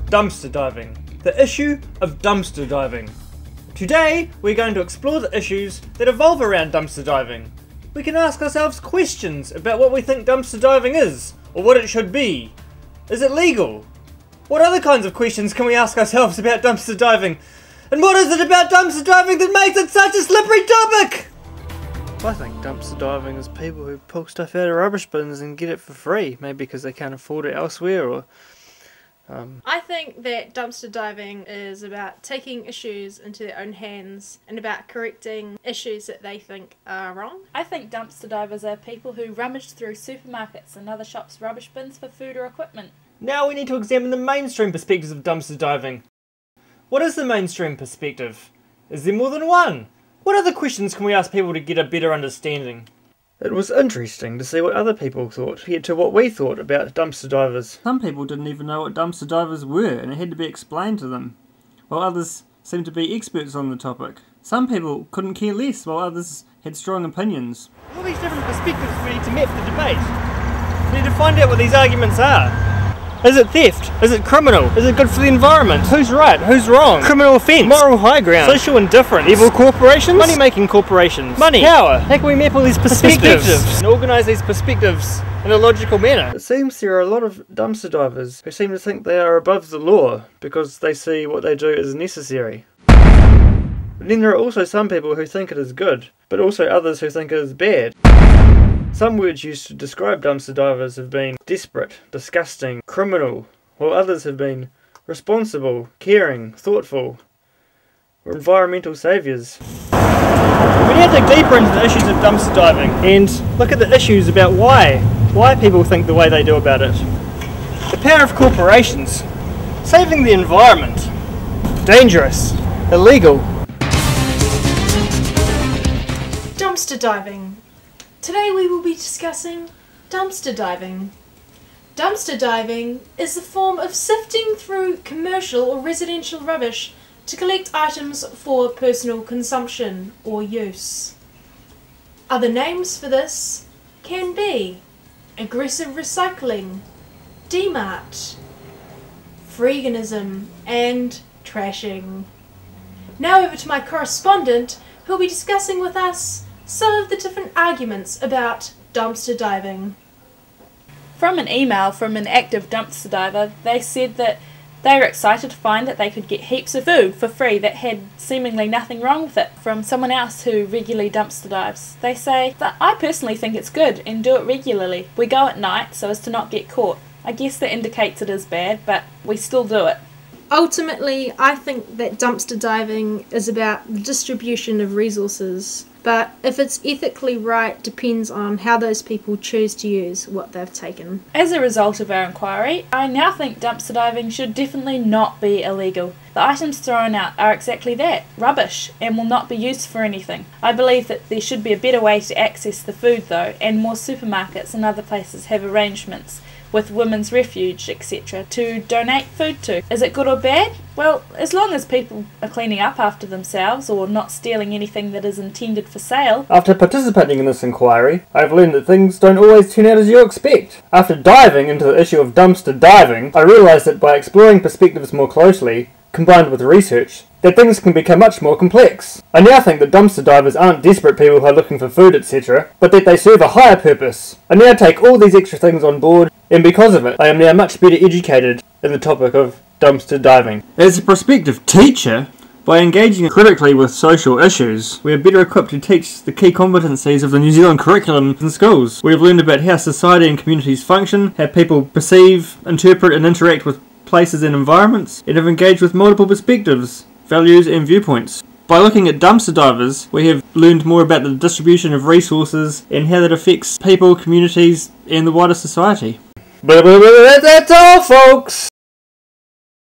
Dumpster diving. The issue of dumpster diving. Today, we're going to explore the issues that evolve around dumpster diving. We can ask ourselves questions about what we think dumpster diving is, or what it should be. Is it legal? What other kinds of questions can we ask ourselves about dumpster diving? And what is it about dumpster diving that makes it such a slippery topic? I think dumpster diving is people who pull stuff out of rubbish bins and get it for free, maybe because they can't afford it elsewhere, or I think that dumpster diving is about taking issues into their own hands and about correcting issues that they think are wrong. I think dumpster divers are people who rummage through supermarkets and other shops' rubbish bins for food or equipment. Now we need to examine the mainstream perspectives of dumpster diving. What is the mainstream perspective? Is there more than one? What other questions can we ask people to get a better understanding? It was interesting to see what other people thought compared to what we thought about dumpster divers. Some people didn't even know what dumpster divers were and it had to be explained to them, while others seemed to be experts on the topic. Some people couldn't care less, while others had strong opinions. All these different perspectives we need to map the debate. We need to find out what these arguments are. Is it theft? Is it criminal? Is it good for the environment? Who's right? Who's wrong? Criminal offence? Moral high ground? Social indifference? Evil corporations? Money-making corporations? Money? Power? How can we map all these perspectives and organise these perspectives in a logical manner? It seems there are a lot of dumpster divers who seem to think they are above the law because they see what they do as necessary. But then there are also some people who think it is good, but also others who think it is bad. Some words used to describe dumpster divers have been desperate, disgusting, criminal, while others have been responsible, caring, thoughtful, or environmental saviours. We now dig deeper into the issues of dumpster diving and look at the issues about why people think the way they do about it. The power of corporations, saving the environment, dangerous, illegal. Dumpster diving. Today we will be discussing dumpster diving. Dumpster diving is the form of sifting through commercial or residential rubbish to collect items for personal consumption or use. Other names for this can be aggressive recycling, demart, freeganism, and trashing. Now over to my correspondent who will be discussing with us some of the different arguments about dumpster diving. From an email from an active dumpster diver, they said that they were excited to find that they could get heaps of food for free that had seemingly nothing wrong with it from someone else who regularly dumpster dives. They say that I personally think it's good and do it regularly. We go at night so as to not get caught. I guess that indicates it is bad, but we still do it. Ultimately, I think that dumpster diving is about the distribution of resources, but if it's ethically right depends on how those people choose to use what they've taken. As a result of our inquiry, I now think dumpster diving should definitely not be illegal. The items thrown out are exactly that, rubbish, and will not be used for anything. I believe that there should be a better way to access the food though, and more supermarkets and other places have arrangements with women's refuge, etc., to donate food to. Is it good or bad? Well, as long as people are cleaning up after themselves or not stealing anything that is intended for sale. After participating in this inquiry, I have learned that things don't always turn out as you expect. After diving into the issue of dumpster diving, I realised that by exploring perspectives more closely, combined with research, that things can become much more complex. I now think that dumpster divers aren't desperate people who are looking for food, etc., but that they serve a higher purpose. I now take all these extra things on board, and because of it, I am now much better educated in the topic of dumpster diving. As a prospective teacher, by engaging critically with social issues, we are better equipped to teach the key competencies of the New Zealand curriculum in schools. We have learned about how society and communities function, how people perceive, interpret and interact with places and environments, and have engaged with multiple perspectives, values and viewpoints. By looking at dumpster divers, we have learned more about the distribution of resources and how that affects people, communities and the wider society. That's all, folks!